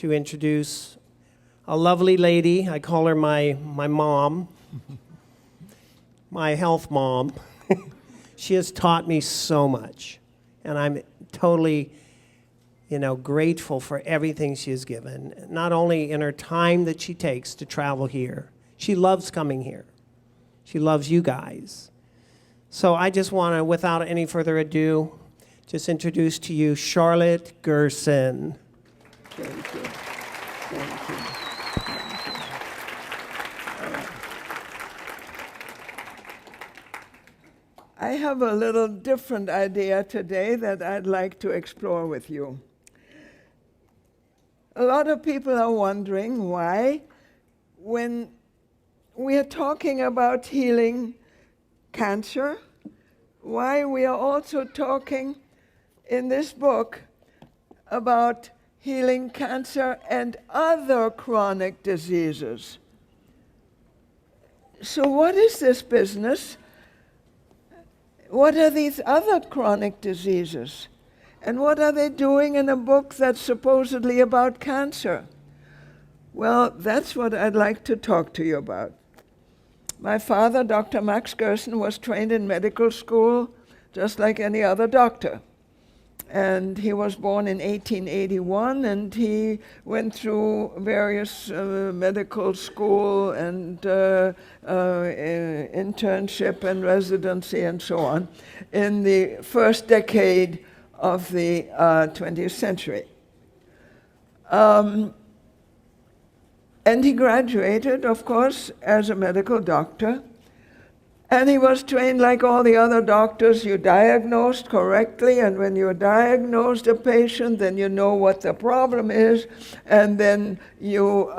to introduce a lovely lady. I call her my mom, my health mom. She has taught me so much, and I'm totally, grateful for everything she has given, not only in her time that she takes to travel here. She loves coming here. She loves you guys. So I just want to, without any further ado, just introduce to you Charlotte Gerson. Thank you. Thank you. I have a little different idea today that I'd like to explore with you. A lot of people are wondering why, when we are talking about healing cancer, why we are also talking in this book about healing cancer and other chronic diseases. So what is this business? What are these other chronic diseases? And what are they doing in a book that's supposedly about cancer? Well, that's what I'd like to talk to you about. My father, Dr. Max Gerson, was trained in medical school just like any other doctor. And he was born in 1881, and he went through various medical school and internship and residency and so on in the first decade of the 20th century. And he graduated, of course, as a medical doctor. And he was trained like all the other doctors. You diagnosed correctly, and when you diagnosed a patient, then you know what the problem is, and then you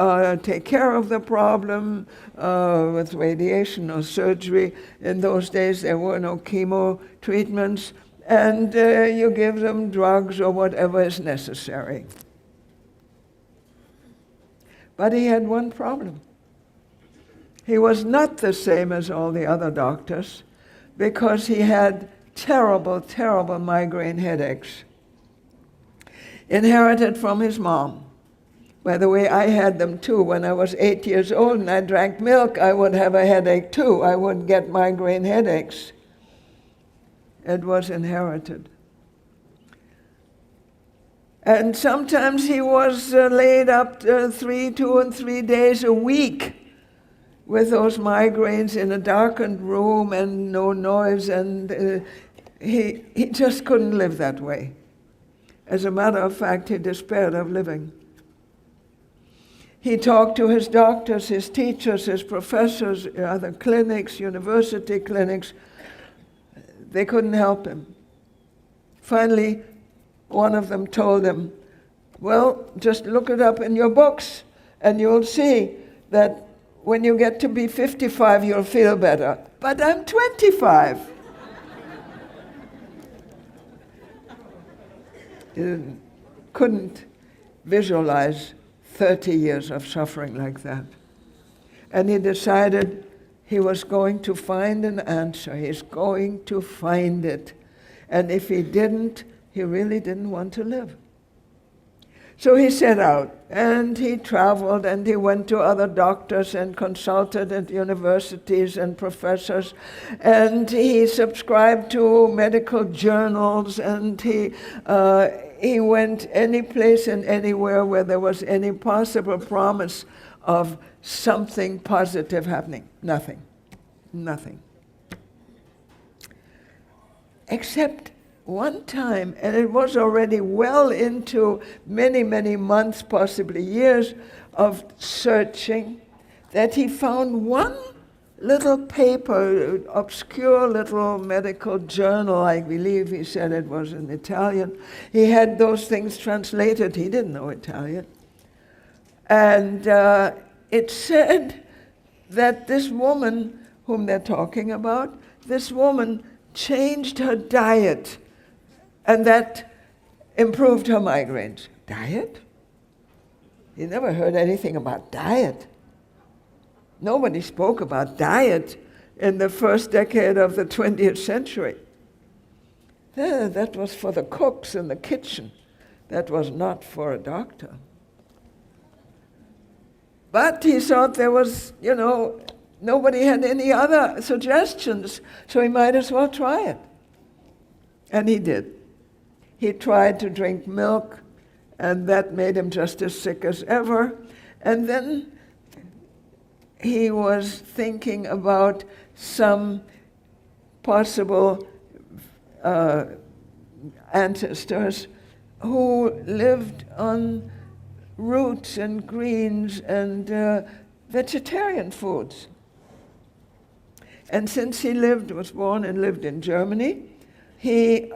take care of the problem with radiation or surgery. In those days, there were no chemo treatments, and you give them drugs or whatever is necessary. But he had one problem. He was not the same as all the other doctors because he had terrible, terrible migraine headaches, inherited from his mom. By the way, I had them too. When I was 8 years old and I drank milk, I would have a headache too. I would get migraine headaches. It was inherited. And sometimes he was laid up 2 and 3 days a week with those migraines in a darkened room and no noise, and he just couldn't live that way. As a matter of fact, he despaired of living. He talked to his doctors, his teachers, his professors, other clinics, university clinics. They couldn't help him. Finally, one of them told him, well, just look it up in your books, and you'll see that when you get to be 55, you'll feel better. But I'm 25. He couldn't visualize 30 years of suffering like that. And he decided he was going to find an answer. He's going to find it. And if he didn't, he really didn't want to live. So he set out, and he traveled, and he went to other doctors and consulted at universities and professors, and he subscribed to medical journals, and he went any place and anywhere where there was any possible promise of something positive happening. Nothing. Except one time, and it was already well into many, many months, possibly years of searching, that he found one little paper, obscure little medical journal. I believe he said it was in Italian. He had those things translated. He didn't know Italian. And it said that this woman whom they're talking about, this woman changed her diet, and that improved her migraines. Diet? You never heard anything about diet. Nobody spoke about diet in the first decade of the 20th century. That was for the cooks in the kitchen. That was not for a doctor. But he thought there was, nobody had any other suggestions, so he might as well try it. And he did. He tried to drink milk, and that made him just as sick as ever. And then he was thinking about some possible ancestors who lived on roots and greens and vegetarian foods. And since he was born and lived in Germany, he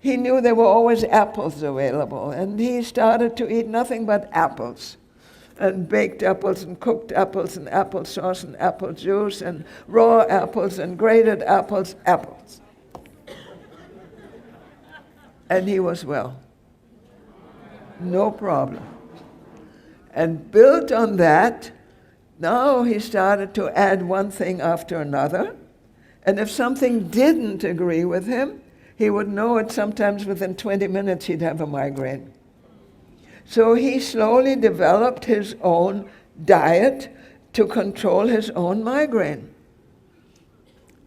knew there were always apples available, and he started to eat nothing but apples, and baked apples and cooked apples and applesauce and apple juice and raw apples and grated apples. And he was well. No problem. And built on that, now he started to add one thing after another. And if something didn't agree with him, he would know it sometimes within 20 minutes he'd have a migraine. So he slowly developed his own diet to control his own migraine.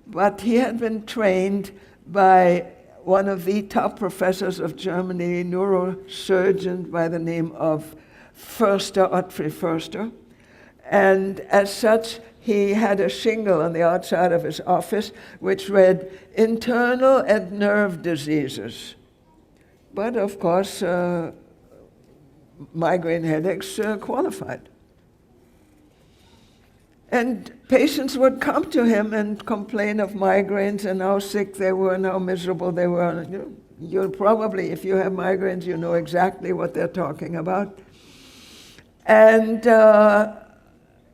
But he had been trained by one of the top professors of Germany, neurosurgeon by the name of Otfried Förster. And as such, he had a shingle on the outside of his office which read, "Internal and nerve diseases." But of course, migraine headaches qualified. And patients would come to him and complain of migraines and how sick they were and how miserable they were. You'll probably, if you have migraines, you know exactly what they're talking about. And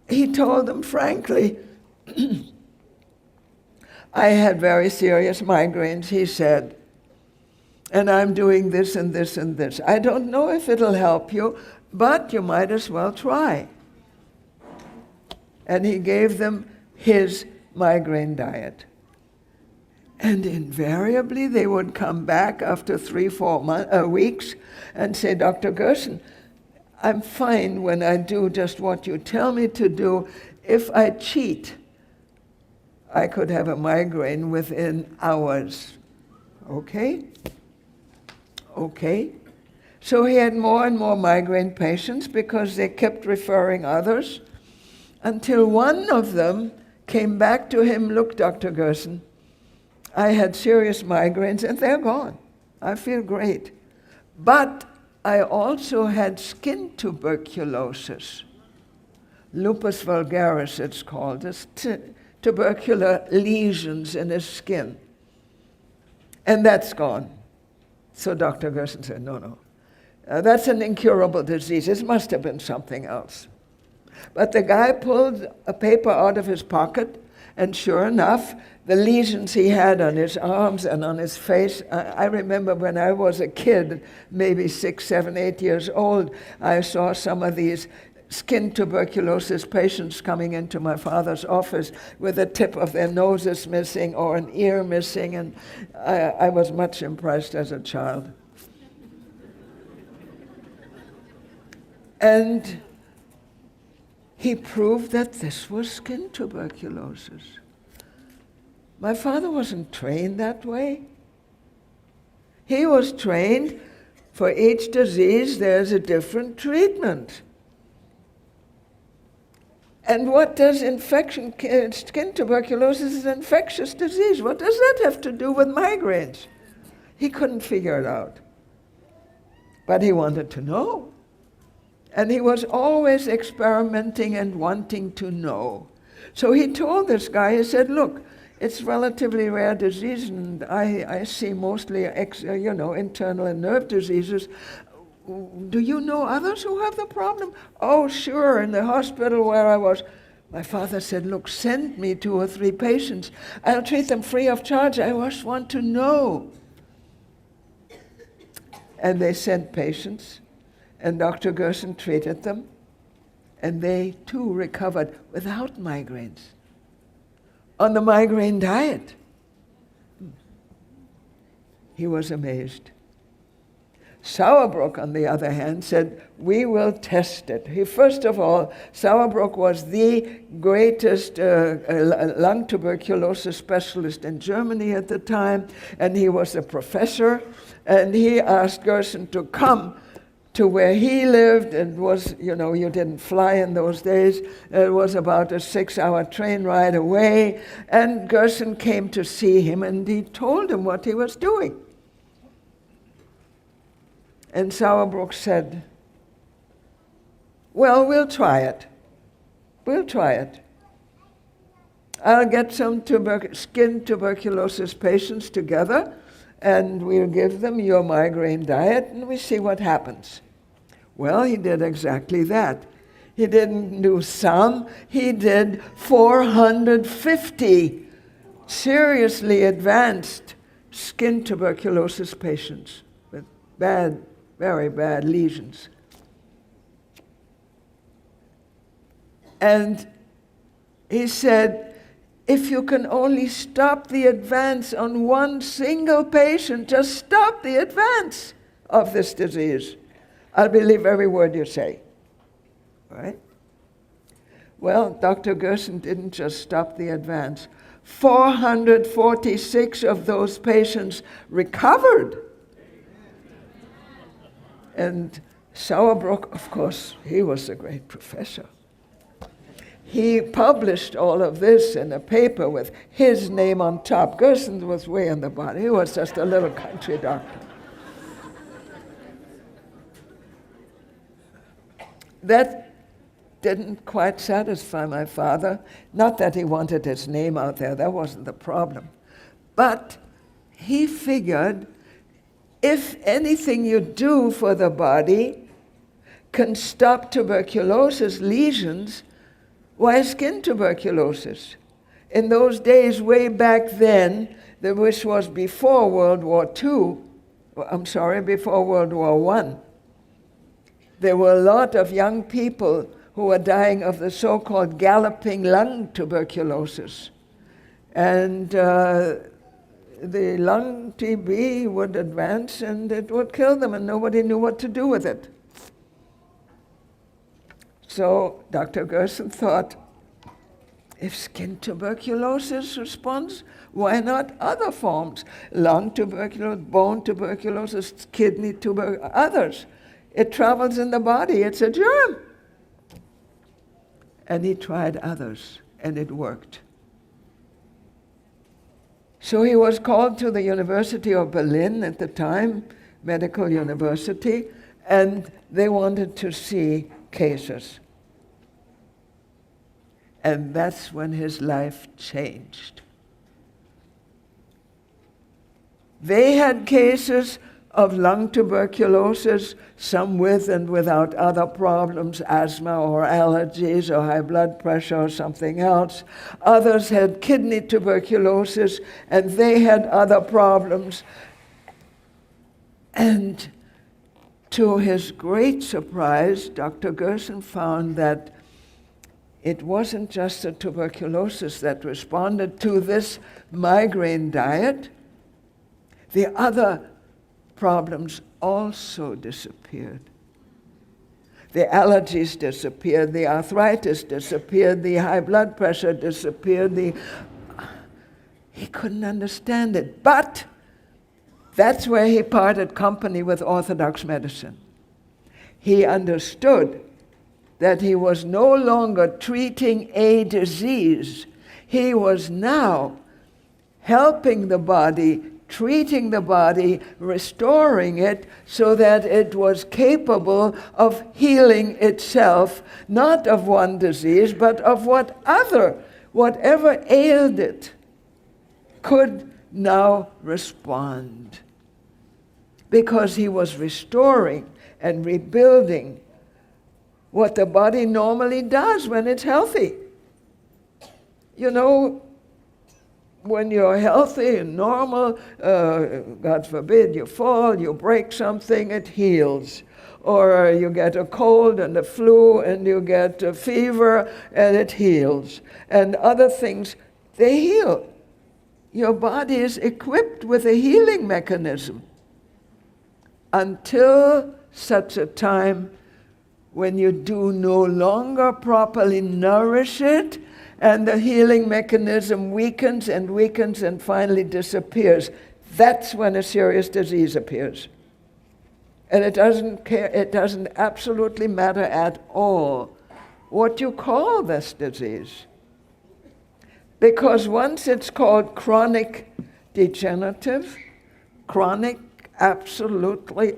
he told them frankly, I had very serious migraines, he said, and I'm doing this and this and this. I don't know if it'll help you, but you might as well try. And he gave them his migraine diet. And invariably they would come back after 3-4 weeks and say, Dr. Gerson, I'm fine when I do just what you tell me to do. If I cheat, I could have a migraine within hours. Okay? Okay. So he had more and more migraine patients because they kept referring others, until one of them came back to him, look, Dr. Gerson, I had serious migraines and they're gone. I feel great. But I also had skin tuberculosis. Lupus vulgaris, it's called. It's tubercular lesions in his skin. And that's gone. So Dr. Gerson said, no. That's an incurable disease. It must have been something else. But the guy pulled a paper out of his pocket, and sure enough, the lesions he had on his arms and on his face, I remember when I was a kid, maybe 6, 7, 8 years old, I saw some of these skin tuberculosis patients coming into my father's office with the tip of their noses missing or an ear missing, and I was much impressed as a child. And he proved that this was skin tuberculosis. My father wasn't trained that way. He was trained for each disease there's a different treatment. And what does skin tuberculosis is an infectious disease. What does that have to do with migraines? He couldn't figure it out. But he wanted to know. And he was always experimenting and wanting to know. So he told this guy, he said, look, it's relatively rare disease, and I see mostly internal and nerve diseases. Do you know others who have the problem? Oh, sure, in the hospital where I was. My father said, look, send me 2 or 3 patients. I'll treat them free of charge. I just want to know. And they sent patients. And Dr. Gerson treated them, and they too recovered without migraines on the migraine diet. He was amazed. Sauerbruck, on the other hand, said, we will test it. First of all, Sauerbruck was the greatest lung tuberculosis specialist in Germany at the time, and he was a professor, and he asked Gerson to come to where he lived. It was, you didn't fly in those days. It was about a 6-hour train ride away, and Gerson came to see him, and he told him what he was doing. And Sauerbruck said, well, we'll try it. We'll try it. I'll get some skin tuberculosis patients together, and we'll give them your migraine diet, and we see what happens. Well, he did exactly that. He didn't do some, he did 450 seriously advanced skin tuberculosis patients with very bad lesions. And he said, if you can only stop the advance on one single patient, just stop the advance of this disease, I'll believe every word you say. Right? Well, Dr. Gerson didn't just stop the advance. 446 of those patients recovered. And Sauerbruck, of course, he was a great professor. He published all of this in a paper with his name on top. Gerson was way on the bottom. He was just a little country doctor. That didn't quite satisfy my father. Not that he wanted his name out there. That wasn't the problem. But he figured if anything you do for the body can stop tuberculosis lesions, why skin tuberculosis? In those days, way back then, which was before World War II, before World War I, there were a lot of young people who were dying of the so-called galloping lung tuberculosis. And the lung TB would advance and it would kill them, and nobody knew what to do with it. So Dr. Gerson thought, if skin tuberculosis responds, why not other forms? Lung tuberculosis, bone tuberculosis, kidney tuberculosis, others. It travels in the body, it's a germ. And he tried others, and it worked. So he was called to the University of Berlin at the time, medical university, and they wanted to see cases. And that's when his life changed. They had cases of lung tuberculosis, some with and without other problems, asthma or allergies or high blood pressure or something else. Others had kidney tuberculosis, and they had other problems. And to his great surprise, Dr. Gerson found that it wasn't just the tuberculosis that responded to this migraine diet. The other problems also disappeared. The allergies disappeared, the arthritis disappeared, the high blood pressure disappeared. He couldn't understand it. But that's where he parted company with orthodox medicine. He understood that he was no longer treating a disease. He was now helping the body, treating the body, restoring it so that it was capable of healing itself, not of one disease, but of whatever ailed it could now respond. Because he was restoring and rebuilding what the body normally does when it's healthy. You know, when you're healthy and normal, God forbid you fall, you break something, it heals. Or you get a cold and a flu and you get a fever and it heals. And other things, they heal. Your body is equipped with a healing mechanism. until such a time when you do no longer properly nourish it, and the healing mechanism weakens and finally disappears. That's when a serious disease appears. And it doesn't absolutely matter at all what you call this disease. Because once it's called chronic degenerative, chronic absolutely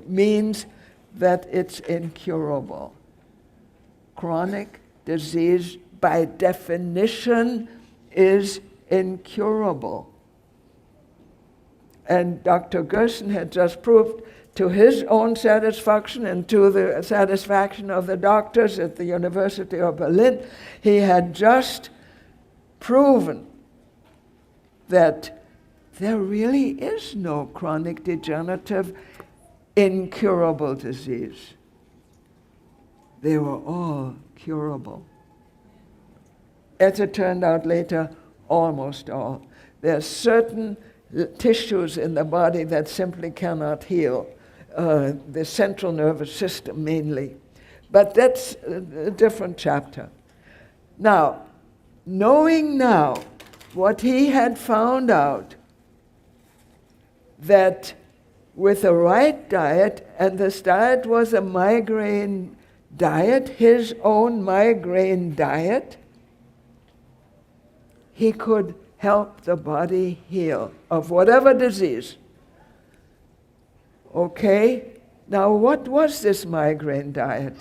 means that it's incurable. Chronic disease, by definition, is incurable. And Dr. Gerson had just proved, to his own satisfaction and to the satisfaction of the doctors at the University of Berlin, he had just proven that there really is no chronic degenerative incurable disease. They were all curable. As it turned out later, almost all. There are certain tissues in the body that simply cannot heal, the central nervous system mainly. But that's a different chapter. Now, knowing now what he had found out, that with the right diet, and this diet was a migraine diet, his own migraine diet, he could help the body heal of whatever disease. Okay? Now, what was this migraine diet?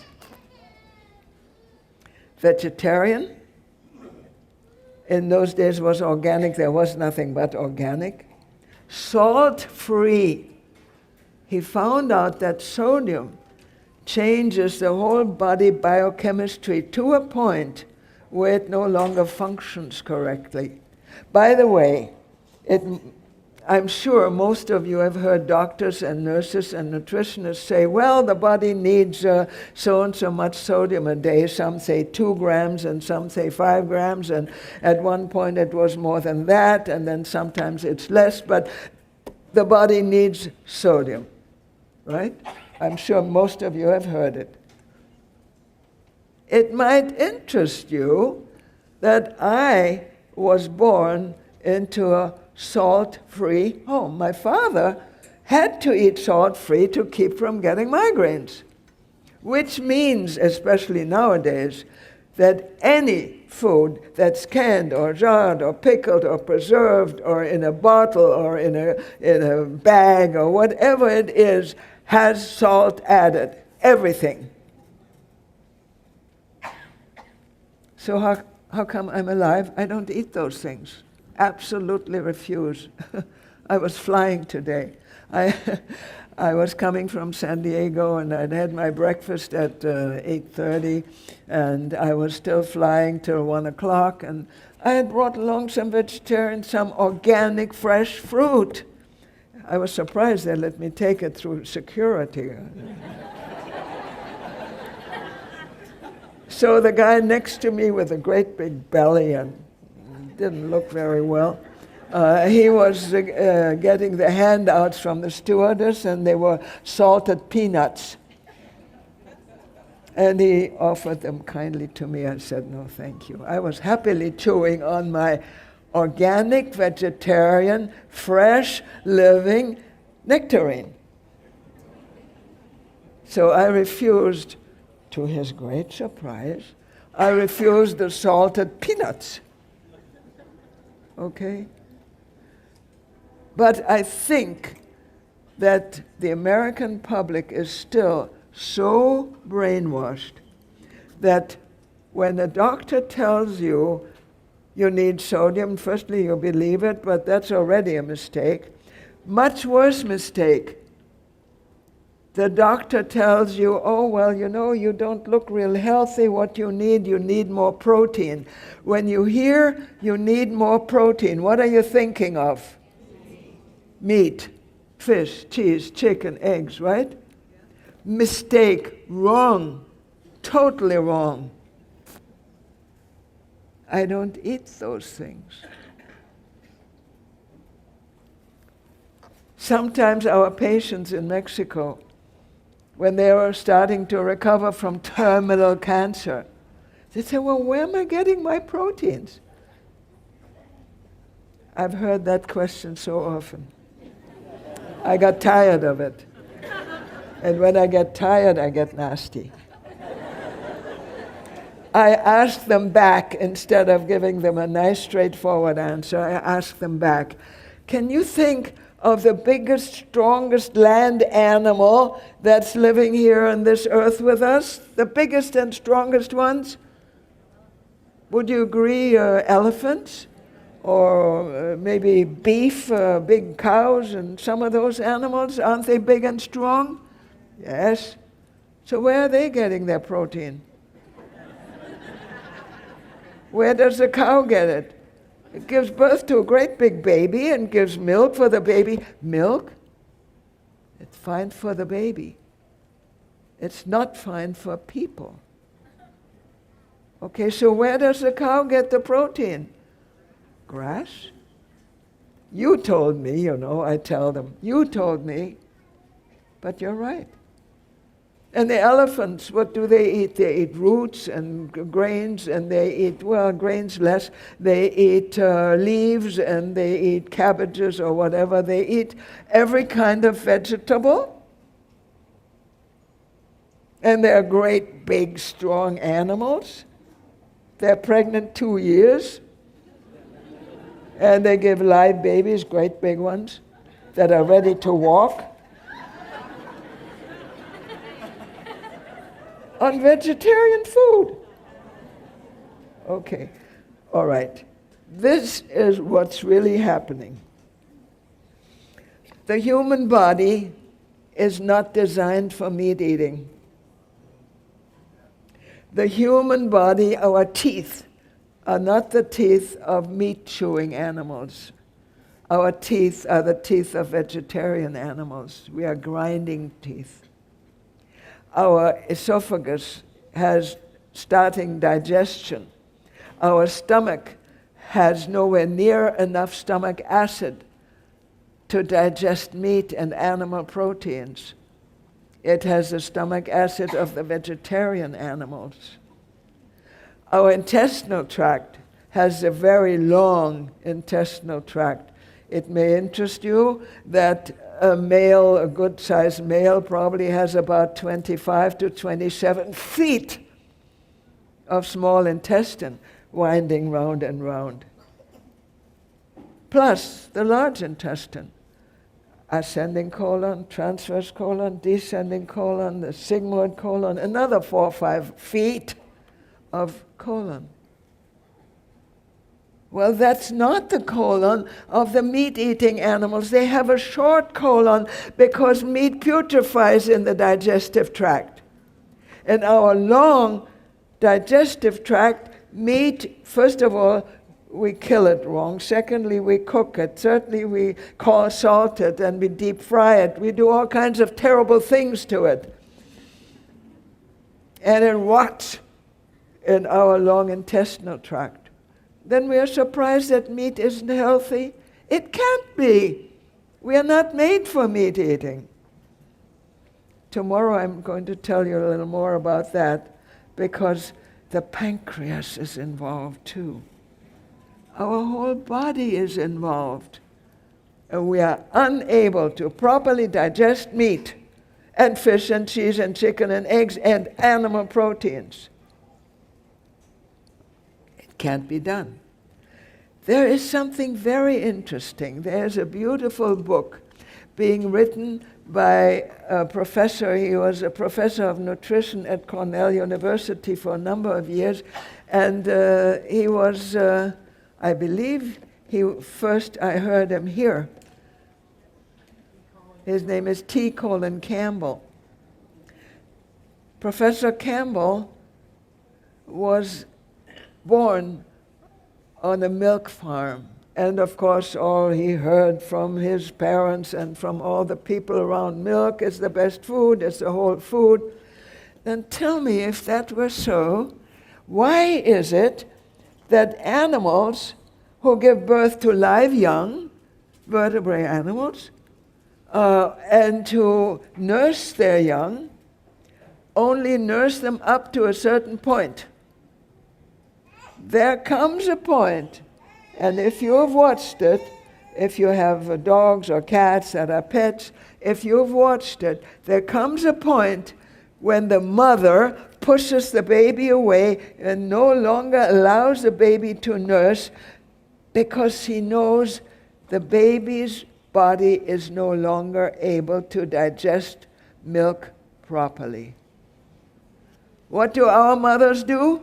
Vegetarian. In those days was organic. There was nothing but organic. Salt-free. He found out that sodium changes the whole body biochemistry to a point where it no longer functions correctly. By the way, I'm sure most of you have heard doctors and nurses and nutritionists say, well, the body needs so and so much sodium a day. Some say 2 grams and some say 5 grams, and at one point it was more than that, and then sometimes it's less, but the body needs sodium, right? I'm sure most of you have heard it. It might interest you that I was born into a salt-free home. My father had to eat salt-free to keep from getting migraines, which means, especially nowadays, that any food that's canned or jarred or pickled or preserved or in a bottle or in a bag or whatever it is has salt added. Everything. So how come I'm alive? I don't eat those things. Absolutely refuse. I was flying today. I was coming from San Diego, and I'd had my breakfast at 8:30, and I was still flying till 1 o'clock, and I had brought along some vegetarian, some organic fresh fruit. I was surprised they let me take it through security. So the guy next to me with a great big belly and didn't look very well, he was getting the handouts from the stewardess, and they were salted peanuts. And he offered them kindly to me. I said, no, thank you. I was happily chewing on my organic, vegetarian, fresh, living nectarine. So I refused. To his great surprise, I refused the salted peanuts. Okay? But I think that the American public is still so brainwashed that when a doctor tells you you need sodium, firstly you believe it, but that's already a mistake. Much worse mistake. The doctor tells you, oh, well, you know, you don't look real healthy. What you need more protein. When you hear you need more protein, what are you thinking of? Meat, fish, cheese, chicken, eggs, right? Mistake, wrong, totally wrong. I don't eat those things. Sometimes our patients in Mexico, when they were starting to recover from terminal cancer, they say, well, where am I getting my proteins? I've heard that question so often. I got tired of it. And when I get tired, I get nasty. I ask them back, instead of giving them a nice, straightforward answer, I ask them back, can you think of the biggest, strongest land animal that's living here on this earth with us? The biggest and strongest ones? Would you agree elephants? Or maybe beef, big cows, and some of those animals, aren't they big and strong? Yes. So where are they getting their protein? Where does the cow get it? It gives birth to a great big baby and gives milk for the baby. Milk? It's fine for the baby. It's not fine for people. Okay, so where does the cow get the protein? Grass? You told me, I tell them, you told me, but you're right. And the elephants, what do they eat? They eat roots and grains, and they eat, well, grains less. They eat leaves, and they eat cabbages or whatever. They eat every kind of vegetable. And they're great, big, strong animals. They're pregnant 2 years. And they give live babies, great big ones, that are ready to walk. On vegetarian food. Okay, all right. This is what's really happening. The human body is not designed for meat eating. The human body, our teeth, are not the teeth of meat-chewing animals. Our teeth are the teeth of vegetarian animals. We are grinding teeth. Our esophagus has starting digestion. Our stomach has nowhere near enough stomach acid to digest meat and animal proteins. It has the stomach acid of the vegetarian animals. Our intestinal tract has a very long intestinal tract. It may interest you that a good-sized male, probably has about 25 to 27 feet of small intestine winding round and round. Plus the large intestine, ascending colon, transverse colon, descending colon, the sigmoid colon, another 4 or 5 feet of colon. Well, that's not the colon of the meat-eating animals. They have a short colon because meat putrefies in the digestive tract. In our long digestive tract, meat, first of all, we kill it wrong. Secondly, we cook it. Thirdly, we salt it and we deep fry it. We do all kinds of terrible things to it. And it rots in our long intestinal tract. Then we are surprised that meat isn't healthy. It can't be. We are not made for meat eating. Tomorrow I'm going to tell you a little more about that because the pancreas is involved too. Our whole body is involved. And we are unable to properly digest meat and fish and cheese and chicken and eggs and animal proteins. Can't be done. There is something very interesting. There's a beautiful book being written by a professor. He was a professor of nutrition at Cornell University for a number of years, and he was, I believe, I heard him here. His name is T. Colin Campbell. Professor Campbell was born on a milk farm. And of course, all he heard from his parents and from all the people around, milk is the best food, it's the whole food. Then tell me, if that were so, why is it that animals who give birth to live young, vertebrate animals, and to nurse their young, only nurse them up to a certain point. There comes a point, and if you have watched it, if you have dogs or cats that are pets, if you've watched it, there comes a point when the mother pushes the baby away and no longer allows the baby to nurse because he knows the baby's body is no longer able to digest milk properly. What do our mothers do?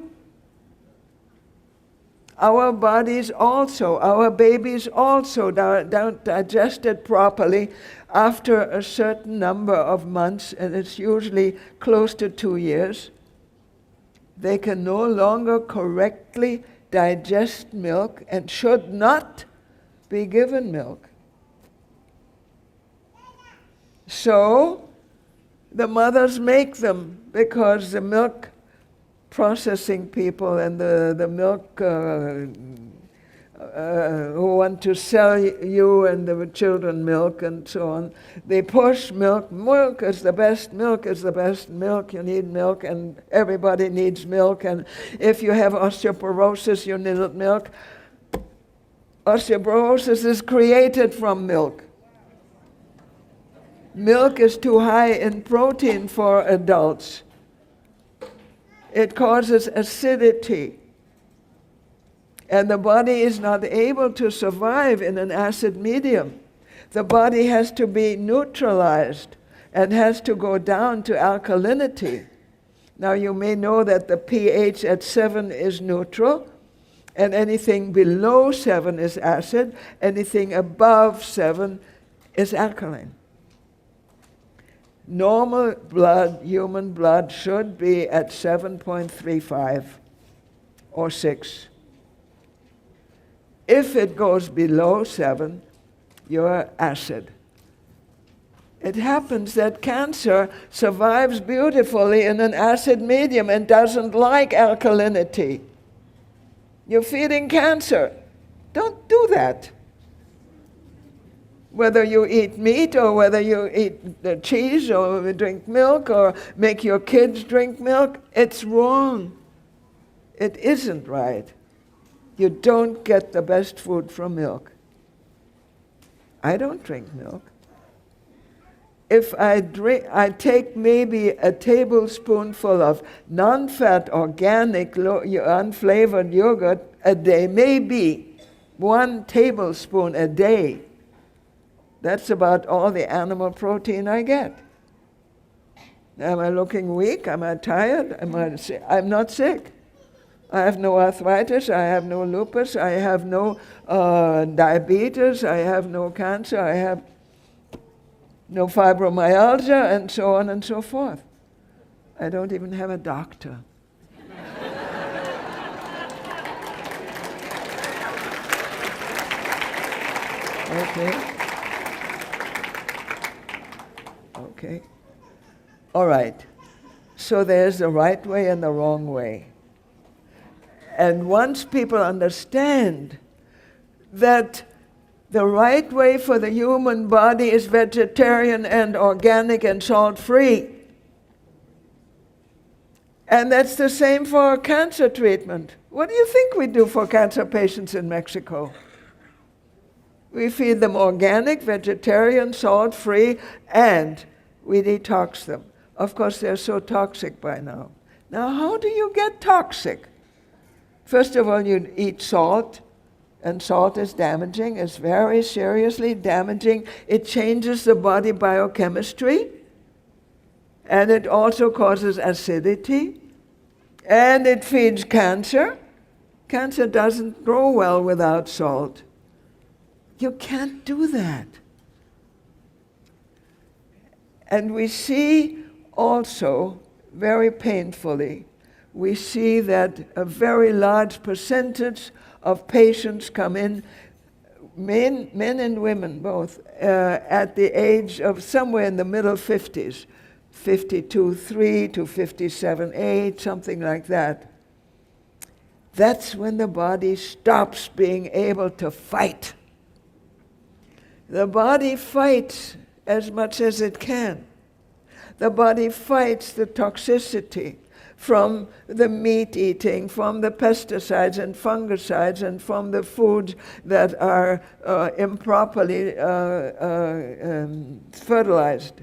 Our bodies also, our babies also don't digest it properly after a certain number of months, and it's usually close to 2 years. They can no longer correctly digest milk and should not be given milk. So the mothers make them, because the milk processing people and the milk who want to sell you and the children milk and so on, they push milk. Milk is the best, milk is the best, milk, you need milk, and everybody needs milk, and if you have osteoporosis, you need milk. Osteoporosis is created from milk. Milk is too high in protein for adults. It causes acidity. And the body is not able to survive in an acid medium. The body has to be neutralized and has to go down to alkalinity. Now you may know that the pH at 7 is neutral, and anything below 7 is acid, anything above 7 is alkaline. Normal blood, human blood, should be at 7.35 or 6. If it goes below 7, you're acid. It happens that cancer survives beautifully in an acid medium and doesn't like alkalinity. You're feeding cancer. Don't do that. Whether you eat meat or whether you eat the cheese or drink milk or make your kids drink milk, it's wrong. It isn't right. You don't get the best food from milk. I don't drink milk. If I take maybe a tablespoonful of non-fat, organic, unflavored yogurt a day, maybe 1 tablespoon a day. That's about all the animal protein I get. Am I looking weak? Am I tired? I'm not sick. I have no arthritis, I have no lupus, I have no diabetes, I have no cancer, I have no fibromyalgia, and so on and so forth. I don't even have a doctor. Okay. All right. So there's the right way and the wrong way. And once people understand that the right way for the human body is vegetarian and organic and salt-free, and that's the same for cancer treatment. What do you think we do for cancer patients in Mexico? We feed them organic, vegetarian, salt-free, and we detox them. Of course, they're so toxic by now. Now, how do you get toxic? First of all, you eat salt, and salt is damaging. It's very seriously damaging. It changes the body biochemistry, and it also causes acidity, and it feeds cancer. Cancer doesn't grow well without salt. You can't do that. And we see also, very painfully, we see that a very large percentage of patients come in, men and women both, at the age of somewhere in the middle 50s, 52.3 to 57.8, something like that. That's when the body stops being able to fight. The body fights as much as it can. The body fights the toxicity from the meat eating, from the pesticides and fungicides, and from the foods that are improperly fertilized.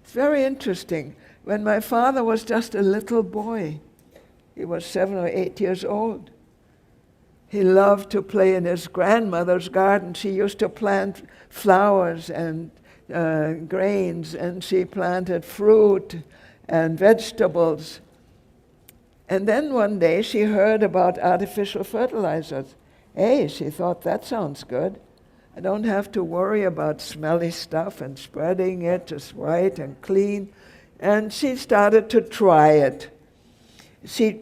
It's very interesting. When my father was just a little boy, he was 7 or 8 years old, he loved to play in his grandmother's garden. She used to plant flowers and grains, and she planted fruit and vegetables. And then one day she heard about artificial fertilizers. Hey, she thought, that sounds good. I don't have to worry about smelly stuff and spreading it just right and clean. And she started to try it. She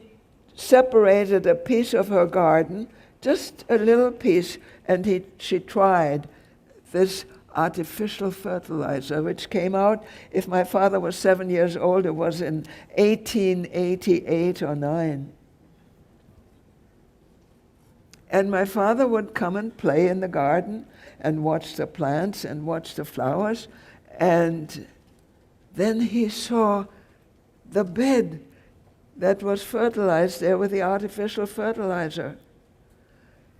separated a piece of her garden, just a little piece, and she tried this artificial fertilizer, which came out, if my father was 7 years old, it was in 1888 or 9. And my father would come and play in the garden and watch the plants and watch the flowers, and then he saw the bed that was fertilized there with the artificial fertilizer.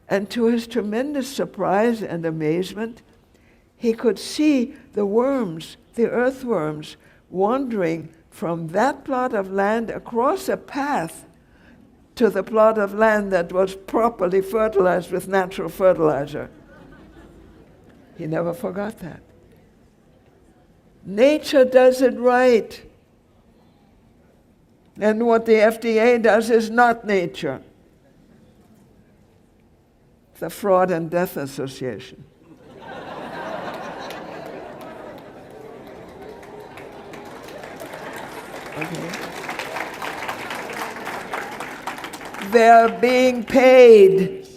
And to his tremendous surprise and amazement, he could see the worms, the earthworms, wandering from that plot of land across a path to the plot of land that was properly fertilized with natural fertilizer. He never forgot that. Nature does it right. And what the FDA does is not nature. The Fraud and Death Association. Okay. They're being paid,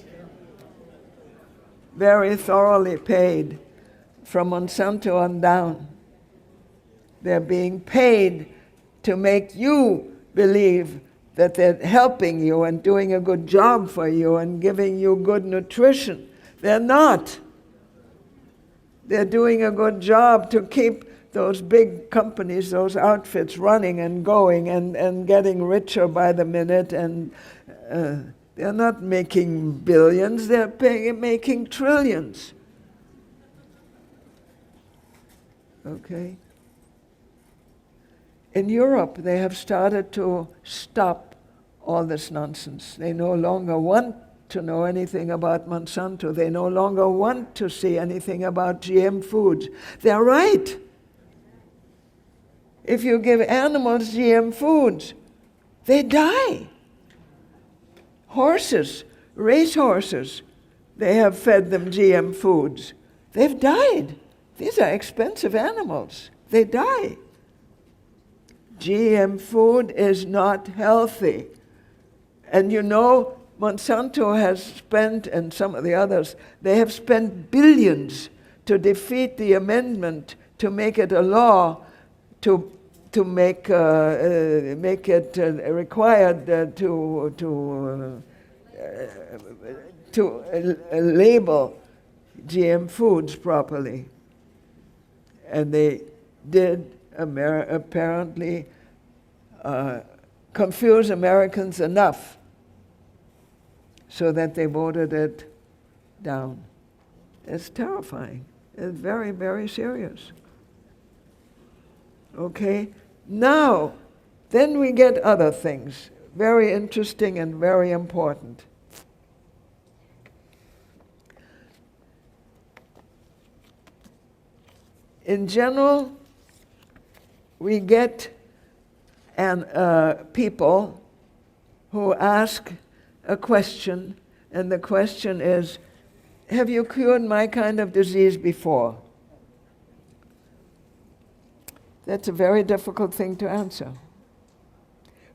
very thoroughly paid, from Monsanto on down. They're being paid to make you believe that they're helping you and doing a good job for you and giving you good nutrition. They're not. They're doing a good job to keep those big companies, those outfits running and going and getting richer by the minute. And they're not making billions, they're making trillions. Okay? In Europe, they have started to stop all this nonsense. They no longer want to know anything about Monsanto. They no longer want to see anything about GM foods. They're right. If you give animals GM foods, they die. Horses, racehorses, they have fed them GM foods. They've died. These are expensive animals. They die. GM food is not healthy. And you know, Monsanto has spent, and some of the others, they have spent billions to defeat the amendment to make it a law to make it required to label GM foods properly. And they did apparently confuse Americans enough so that they voted it down. It's terrifying. It's very, very serious. Okay? Now, then we get other things, very interesting and very important. In general, we get people who ask a question, and the question is, have you cured my kind of disease before? That's a very difficult thing to answer.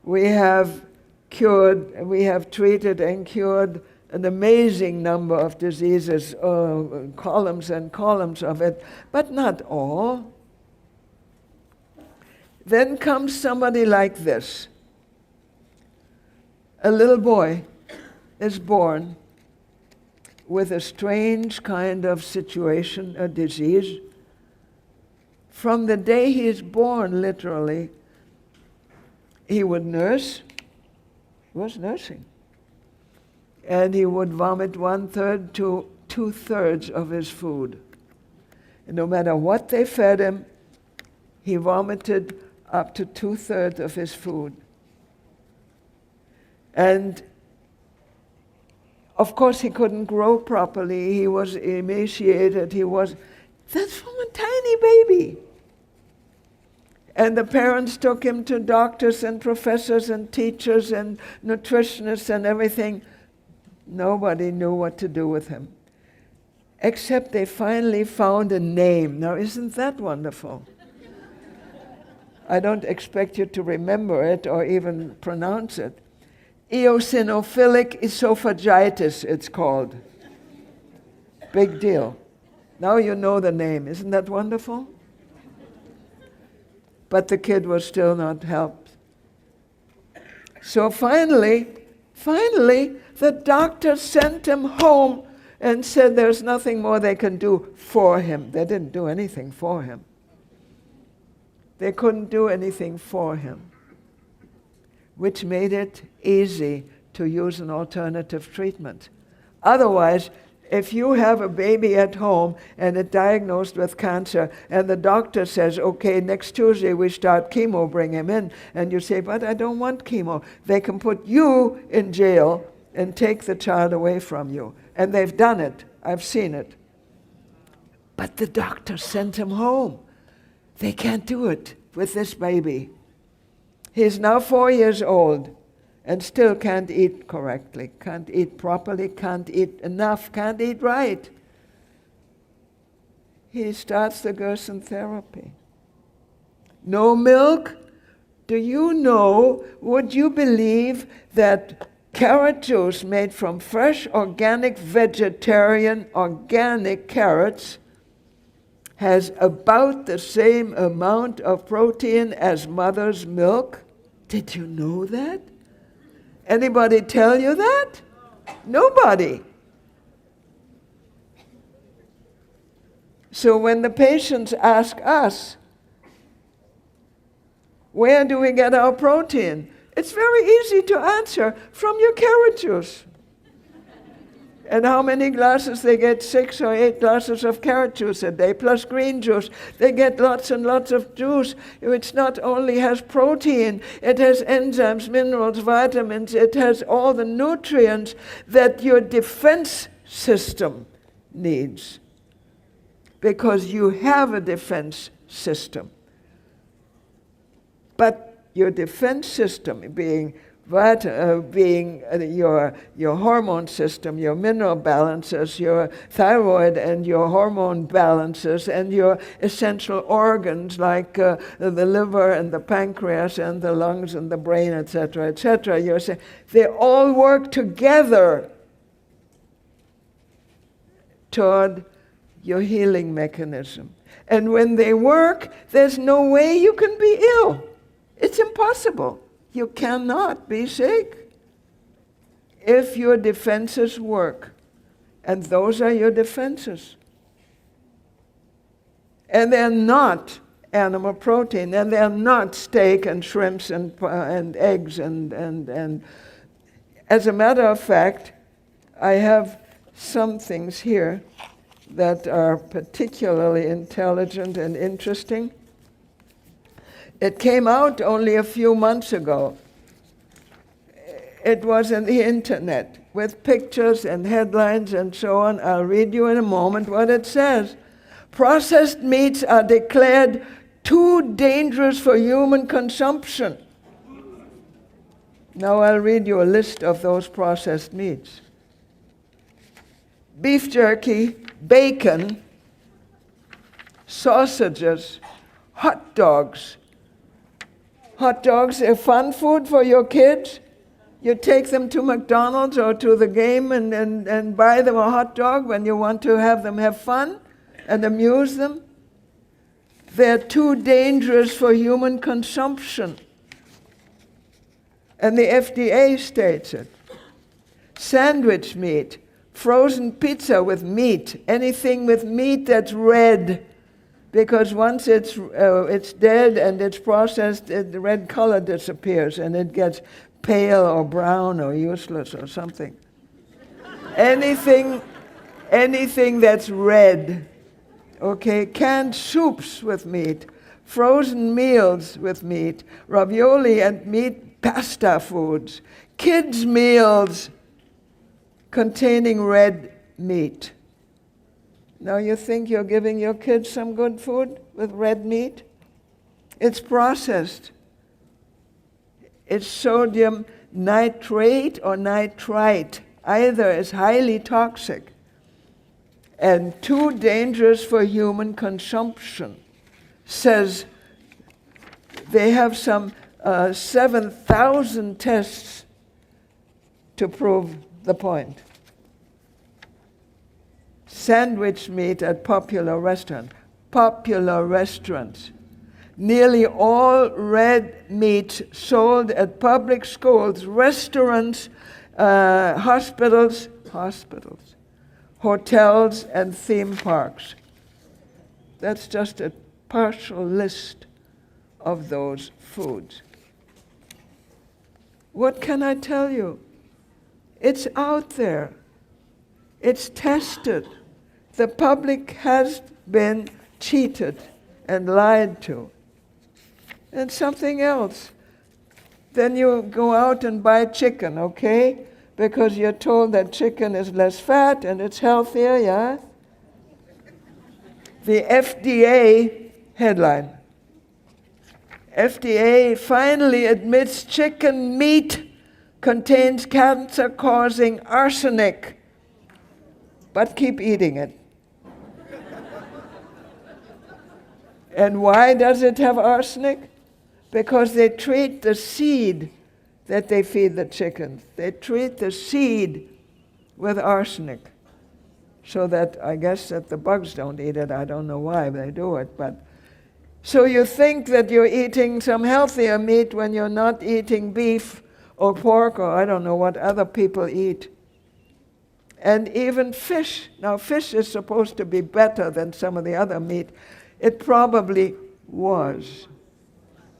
We have treated and cured an amazing number of diseases, columns and columns of it, but not all. Then comes somebody like this. A little boy is born with a strange kind of situation, a disease, From the day he is born, literally, he would nurse. He was nursing. And he would vomit 1/3 to 2/3 of his food. And no matter what they fed him, he vomited up to 2/3 of his food. And of course he couldn't grow properly. He was emaciated. That's from a tiny baby. And the parents took him to doctors and professors and teachers and nutritionists and everything. Nobody knew what to do with him. Except they finally found a name. Now, isn't that wonderful? I don't expect you to remember it or even pronounce it. Eosinophilic esophagitis, it's called. Big deal. Now you know the name. Isn't that wonderful? But the kid was still not helped. So finally, the doctor sent him home and said there's nothing more they can do for him. They didn't do anything for him. They couldn't do anything for him, which made it easy to use an alternative treatment. Otherwise, if you have a baby at home and it's diagnosed with cancer and the doctor says, okay, next Tuesday we start chemo, bring him in, and you say, but I don't want chemo, they can put you in jail and take the child away from you. And they've done it. I've seen it. But the doctor sent him home. They can't do it with this baby. He's now 4 years old and still can't eat correctly, can't eat properly, can't eat enough, can't eat right. He starts the Gerson therapy. No milk? Do you know, would you believe that carrot juice made from fresh, organic, vegetarian, organic carrots has about the same amount of protein as mother's milk? Did you know that? Anybody tell you that? Nobody. So when the patients ask us, where do we get our protein? It's very easy to answer, from your carrot juice. And how many glasses? They get 6 or 8 glasses of carrot juice a day, plus green juice. They get lots and lots of juice, which not only has protein, it has enzymes, minerals, vitamins, it has all the nutrients that your defense system needs. Because you have a defense system. But your defense system being your hormone system, your mineral balances, your thyroid and your hormone balances, and your essential organs like the liver and the pancreas and the lungs and the brain, etc., etc. They all work together toward your healing mechanism. And when they work, there's no way you can be ill. It's impossible. You cannot be sick if your defenses work. And those are your defenses. And they're not animal protein, and they're not steak and shrimps and eggs. And as a matter of fact, I have some things here that are particularly intelligent and interesting. It came out only a few months ago. It was on the internet with pictures and headlines and so on. I'll read you in a moment what it says. Processed meats are declared too dangerous for human consumption. Now I'll read you a list of those processed meats. Beef jerky, bacon, sausages, hot dogs. Hot dogs are fun food for your kids. You take them to McDonald's or to the game and buy them a hot dog when you want to have them have fun and amuse them. They're too dangerous for human consumption. And the FDA states it. Sandwich meat, frozen pizza with meat, anything with meat that's red, because once it's dead and it's processed, the red color disappears and it gets pale or brown or useless or something. Anything that's red, okay? Canned soups with meat, frozen meals with meat, ravioli and meat pasta foods, kids' meals containing red meat. Now you think you're giving your kids some good food with red meat? It's processed. It's sodium nitrate or nitrite. Either is highly toxic and too dangerous for human consumption. Says they have some 7,000 tests to prove the point. Sandwich meat at popular restaurants. Nearly all red meat sold at public schools, restaurants, hospitals, hotels, and theme parks. That's just a partial list of those foods. What can I tell you? It's out there. It's tested. The public has been cheated and lied to. And something else. Then you go out and buy chicken, okay? Because you're told that chicken is less fat and it's healthier, yeah? The FDA headline. FDA finally admits chicken meat contains cancer-causing arsenic, but keep eating it. And why does it have arsenic? Because they treat the seed that they feed the chickens. They treat the seed with arsenic, so that I guess that the bugs don't eat it. I don't know why they do it, but so you think that you're eating some healthier meat when you're not eating beef or pork or I don't know what other people eat. And even fish. Now fish is supposed to be better than some of the other meat. It probably was.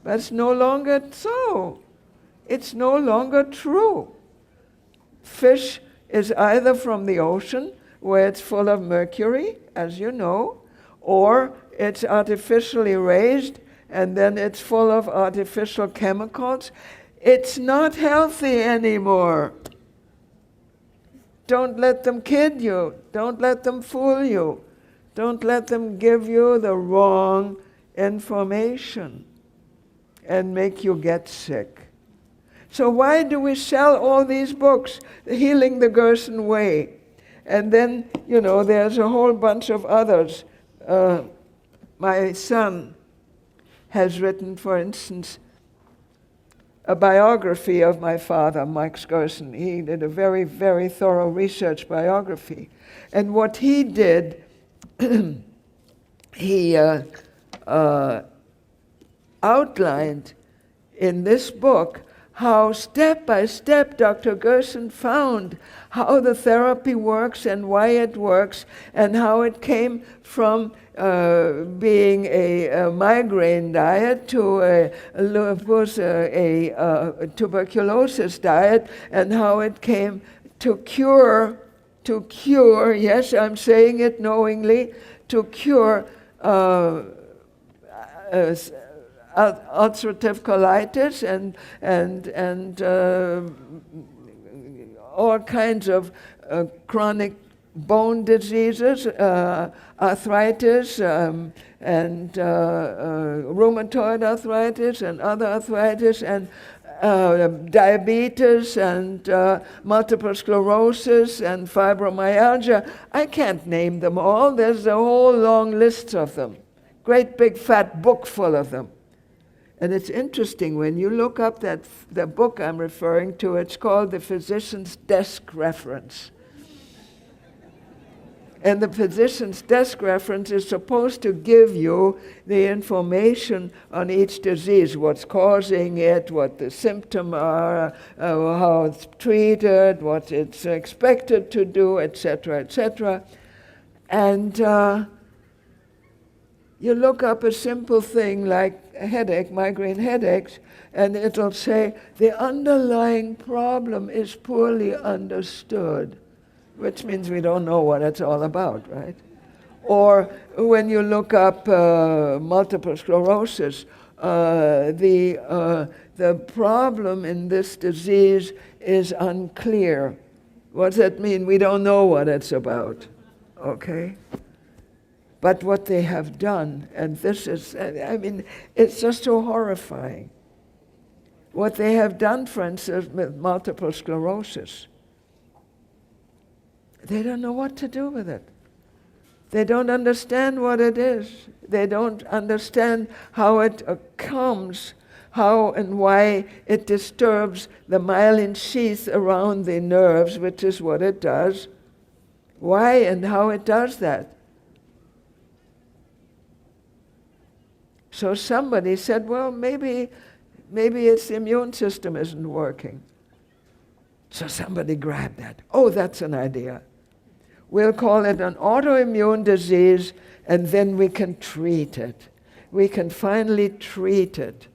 But it's no longer so. It's no longer true. Fish is either from the ocean, where it's full of mercury, as you know, or it's artificially raised, and then it's full of artificial chemicals. It's not healthy anymore. Don't let them kid you. Don't let them fool you. Don't let them give you the wrong information and make you get sick. So why do we sell all these books, Healing the Gerson Way? And then, you know, there's a whole bunch of others. My son has written, for instance, a biography of my father, Mike Gerson. He did a very, very thorough research biography. And what he did, he outlined in this book how step by step Dr. Gerson found how the therapy works and why it works, and how it came from being a migraine diet to a tuberculosis diet, and how it came to cure, yes, I'm saying it knowingly, to cure ulcerative colitis and all kinds of chronic bone diseases, arthritis, and rheumatoid arthritis and other arthritis, and diabetes and multiple sclerosis and fibromyalgia. I can't name them all. There's a whole long list of them. Great big fat book full of them. And it's interesting, when you look up the book I'm referring to, it's called the Physician's Desk Reference. And the Physician's Desk Reference is supposed to give you the information on each disease, what's causing it, what the symptoms are, how it's treated, what it's expected to do, etc., etc. And You look up a simple thing like a headache, migraine headaches, and it'll say the underlying problem is poorly understood, which means we don't know what it's all about, right? Or when you look up multiple sclerosis, the problem in this disease is unclear. What does that mean? We don't know what it's about, okay? But what they have done, and this is, I mean, it's just so horrifying. What they have done, for instance, with multiple sclerosis, they don't know what to do with it. They don't understand what it is. They don't understand how it comes, how and why it disturbs the myelin sheath around the nerves, which is what it does. Why and how it does that. So somebody said, well, maybe its immune system isn't working. So somebody grabbed that. Oh, that's an idea. We'll call it an autoimmune disease, and then we can treat it. We can finally treat it.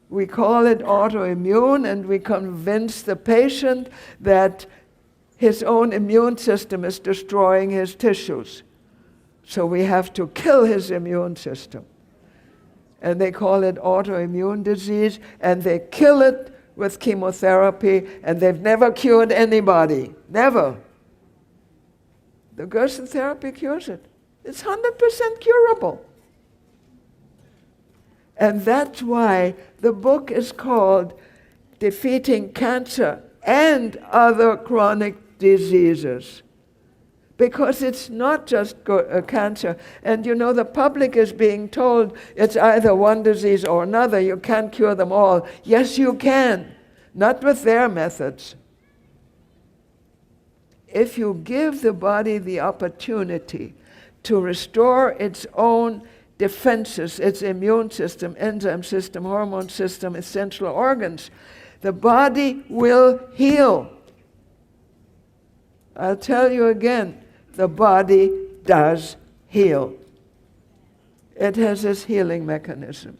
We call it autoimmune, and we convince the patient that his own immune system is destroying his tissues. So we have to kill his immune system. And they call it autoimmune disease, and they kill it with chemotherapy, and they've never cured anybody. Never. The Gerson therapy cures it. It's 100% curable. And that's why the book is called Defeating Cancer and Other Chronic Diseases. Because it's not just cancer. And you know, the public is being told it's either one disease or another. You can't cure them all. Yes, you can. Not with their methods. If you give the body the opportunity to restore its own defenses, its immune system, enzyme system, hormone system, essential organs, the body will heal. I'll tell you again, the body does heal. It has this healing mechanism.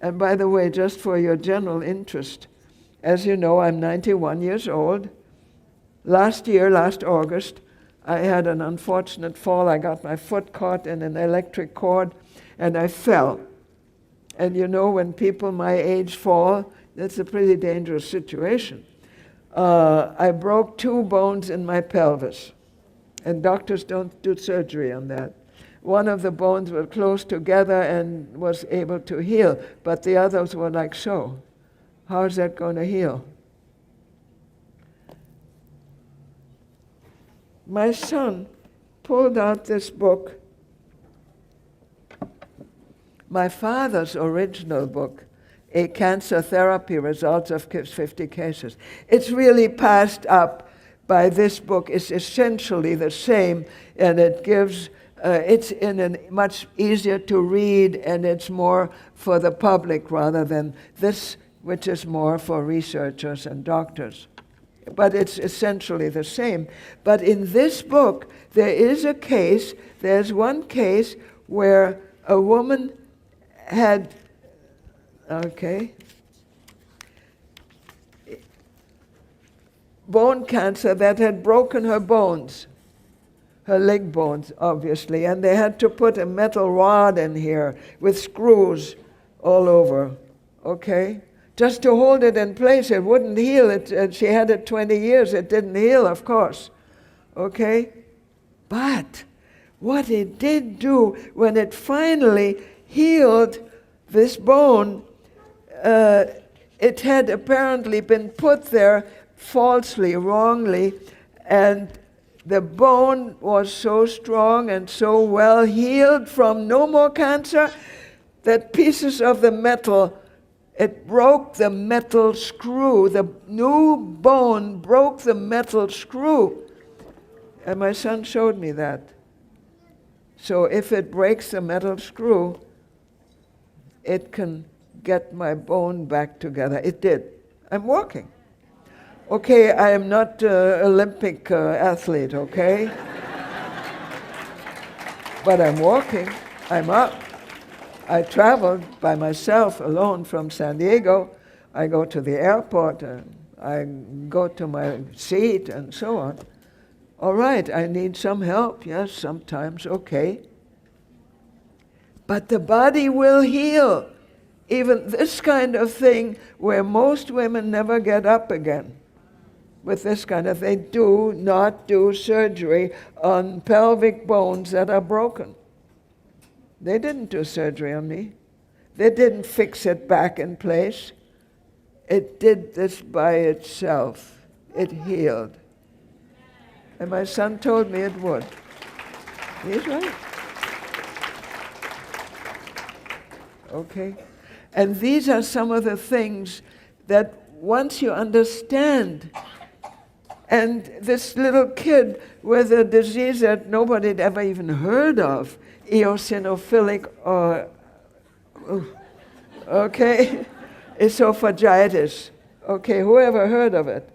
And by the way, just for your general interest, as you know, I'm 91 years old. Last August, I had an unfortunate fall. I got my foot caught in an electric cord, and I fell. And you know, when people my age fall, that's a pretty dangerous situation. I broke 2 bones in my pelvis, and doctors don't do surgery on that. One of the bones was close together and was able to heal, but the others were like so. How is that going to heal? My son pulled out this book, my father's original book, A Cancer Therapy, Results of 50 Cases. It's really passed up by this book. It's essentially the same, and it gives, it's in a much easier to read, and it's more for the public rather than this, which is more for researchers and doctors. But it's essentially the same. But in this book, there is a case, there's one case where a woman had, bone cancer that had broken her bones, her leg bones, obviously, and they had to put a metal rod in here with screws all over, okay? Just to hold it in place. It wouldn't heal. She had it 20 years. It didn't heal, of course. Okay? But what it did do, when it finally healed this bone, it had apparently been put there falsely, wrongly, and the bone was so strong and so well healed from no more cancer that pieces of the metal, it broke the metal screw. The new bone broke the metal screw. And my son showed me that. So if it breaks the metal screw, it can get my bone back together. It did. I'm walking. Okay, I am not an Olympic athlete, okay? But I'm walking, I'm up. I traveled by myself alone from San Diego. I go to the airport, and I go to my seat and so on. All right, I need some help, yes, sometimes, okay. But the body will heal. Even this kind of thing where most women never get up again. With this kind of, they do not do surgery on pelvic bones that are broken. They didn't do surgery on me. They didn't fix it back in place. It did this by itself. It healed. And my son told me it would. He's right. Okay? And these are some of the things that once you understand, and this little kid with a disease that nobody had ever even heard of, eosinophilic or, okay, esophagitis. Okay, who ever heard of it?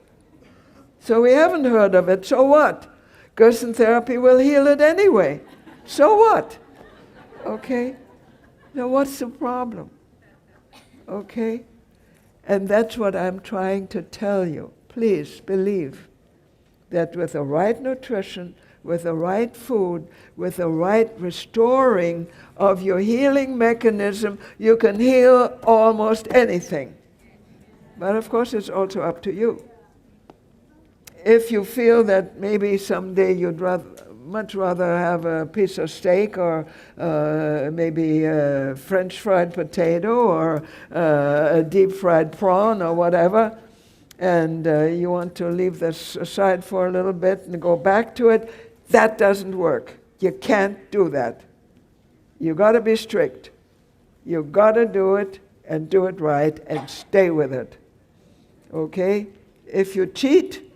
So we haven't heard of it, so what? Gerson therapy will heal it anyway. So what? Okay? Now what's the problem? Okay? And that's what I'm trying to tell you. Please believe that with the right nutrition, with the right food, with the right restoring of your healing mechanism, you can heal almost anything. But of course, it's also up to you. If you feel that maybe someday you'd much rather have a piece of steak or maybe a French fried potato or a deep fried prawn or whatever, and you want to leave this aside for a little bit and go back to it, that doesn't work. You can't do that. You got to be strict. You got to do it and do it right and stay with it. Okay? If you cheat,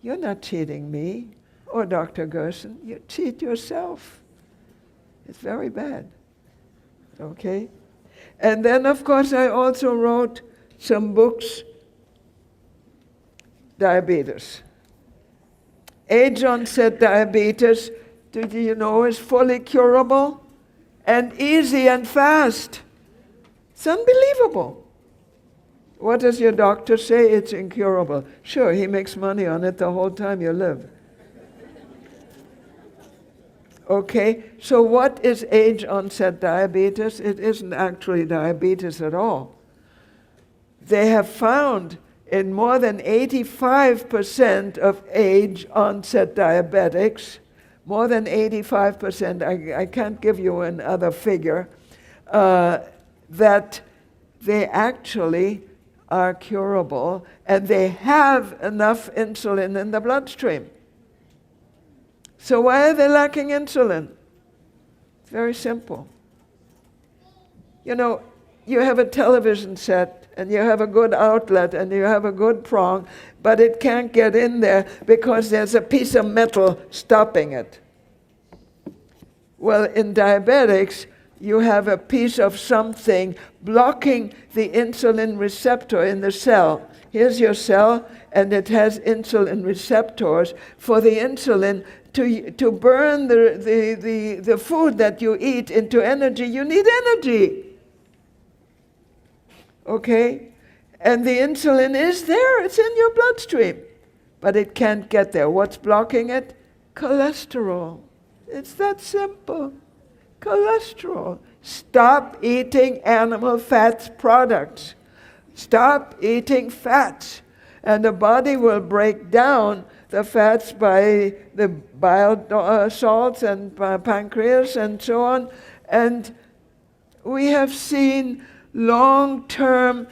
you're not cheating me or Dr. Gerson. You cheat yourself. It's very bad. Okay? And then, of course, I also wrote some books. Diabetes. Age-onset diabetes, do you know, is fully curable and easy and fast. It's unbelievable. What does your doctor say? It's incurable. Sure, he makes money on it the whole time you live. Okay, so what is age-onset diabetes? It isn't actually diabetes at all. They have found in more than 85% of age-onset diabetics, more than 85%, I can't give you another figure, that they actually are curable and they have enough insulin in the bloodstream. So why are they lacking insulin? It's very simple. You know, you have a television set and you have a good outlet and you have a good prong, but it can't get in there because there's a piece of metal stopping it. Well, in diabetics, you have a piece of something blocking the insulin receptor in the cell. Here's your cell, and it has insulin receptors for the insulin to burn the food that you eat into energy. You need energy. Okay? And the insulin is there. It's in your bloodstream. But it can't get there. What's blocking it? Cholesterol. It's that simple. Cholesterol. Stop eating animal fats products. Stop eating fats. And the body will break down the fats by the bile salts and pancreas and so on. And we have seen long-term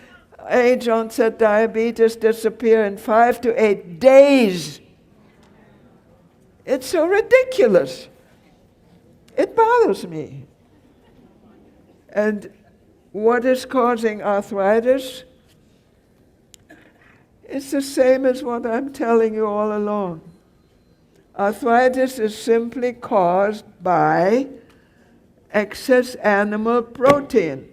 age-onset diabetes disappear in 5 to 8 days. It's so ridiculous. It bothers me. And what is causing arthritis? It's the same as what I'm telling you all along. Arthritis is simply caused by excess animal protein.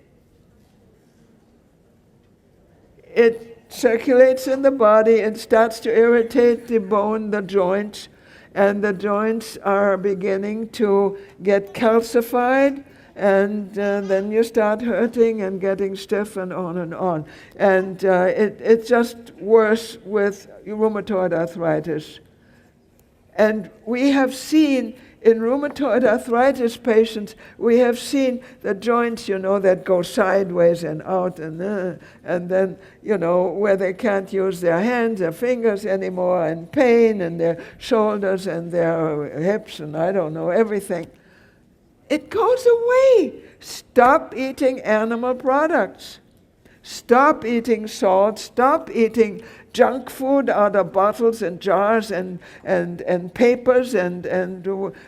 It circulates in the body, it starts to irritate the bone, the joints, and the joints are beginning to get calcified, and then you start hurting and getting stiff and on and on. And it's just worse with rheumatoid arthritis. And we have seen in rheumatoid arthritis patients, we have seen the joints, that go sideways and out, and then, where they can't use their hands, their fingers anymore, and pain, and their shoulders and their hips, and I don't know, everything. It goes away. Stop eating animal products. Stop eating salt. Stop eating junk food out of bottles and jars and papers, and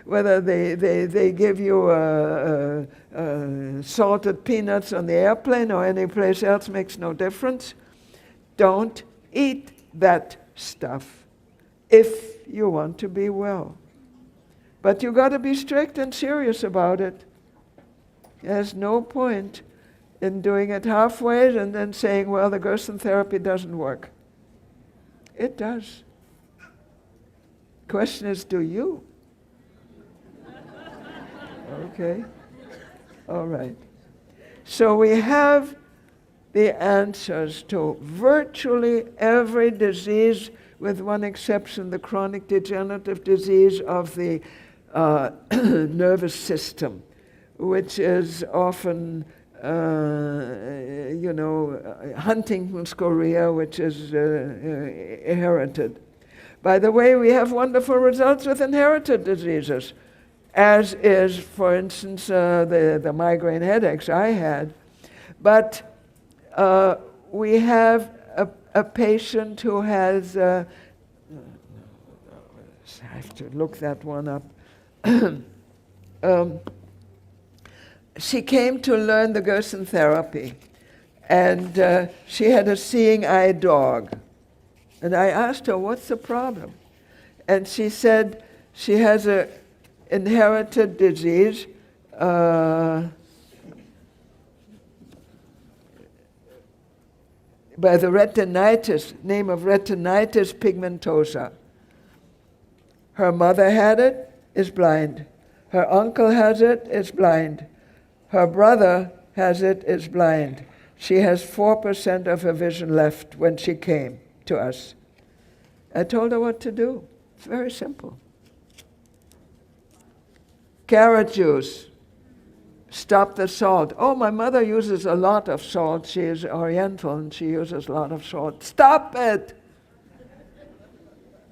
whether they give you salted peanuts on the airplane or any place else makes no difference. Don't eat that stuff if you want to be well. But you got to be strict and serious about it. There's no point in doing it halfway and then saying, well, the Gerson therapy doesn't work. It does. Question is, do you? Okay. All right. So we have the answers to virtually every disease, with one exception, the chronic degenerative disease of the nervous system, which is often, Huntington's chorea, which is inherited. By the way, we have wonderful results with inherited diseases, as is, for instance, the migraine headaches I had. But we have a patient who has, I have to look that one up. She came to learn the Gerson therapy, and she had a seeing eye dog. And I asked her, what's the problem? And she said she has an inherited disease, by the retinitis, name of retinitis pigmentosa. Her mother had it, is blind. Her uncle has it, is blind. Her brother has it, is blind. She has 4% of her vision left when she came to us. I told her what to do. It's very simple. Carrot juice. Stop the salt. Oh, my mother uses a lot of salt. She is Oriental and she uses a lot of salt. Stop it!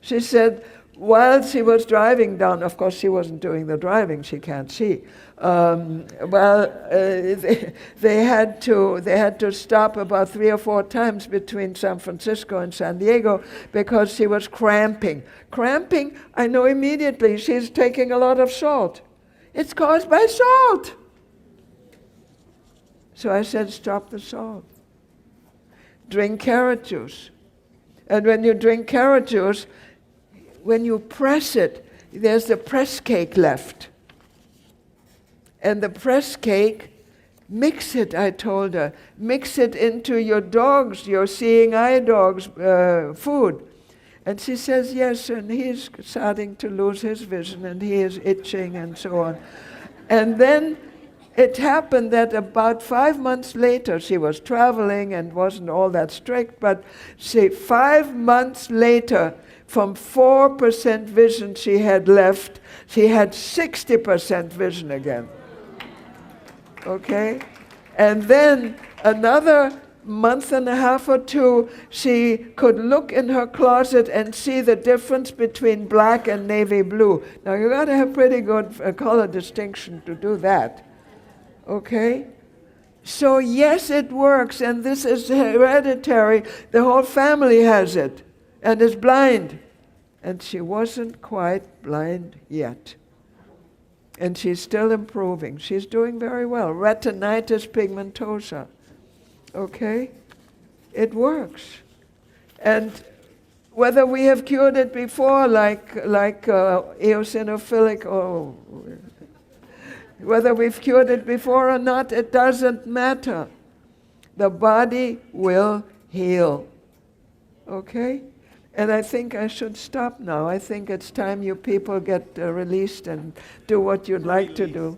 She said, while she was driving down, of course she wasn't doing the driving, she can't see. They had to stop about 3 or 4 times between San Francisco and San Diego because she was cramping. Cramping, I know immediately, she's taking a lot of salt. It's caused by salt. So I said, stop the salt. Drink carrot juice. And when you drink carrot juice, when you press it, there's the press cake left. And the press cake, mix it, I told her. Mix it into your dog's, your seeing eye dog's food. And she says, yes, and he's starting to lose his vision, and he is itching and so on. And then it happened that about 5 months later, she was traveling and wasn't all that strict, but 5 months later, from 4% vision she had left, she had 60% vision again. Okay? And then another month and a half or 2, she could look in her closet and see the difference between black and navy blue. Now, you got to have pretty good color distinction to do that. Okay? So, yes, it works, and this is hereditary. The whole family has it, and is blind. And she wasn't quite blind yet. And she's still improving. She's doing very well. Retinitis pigmentosa. Okay? It works. And whether we have cured it before, like eosinophilic, or whether we've cured it before or not, it doesn't matter. The body will heal. Okay? And I think I should stop now. I think it's time you people get released and do what you'd like to do.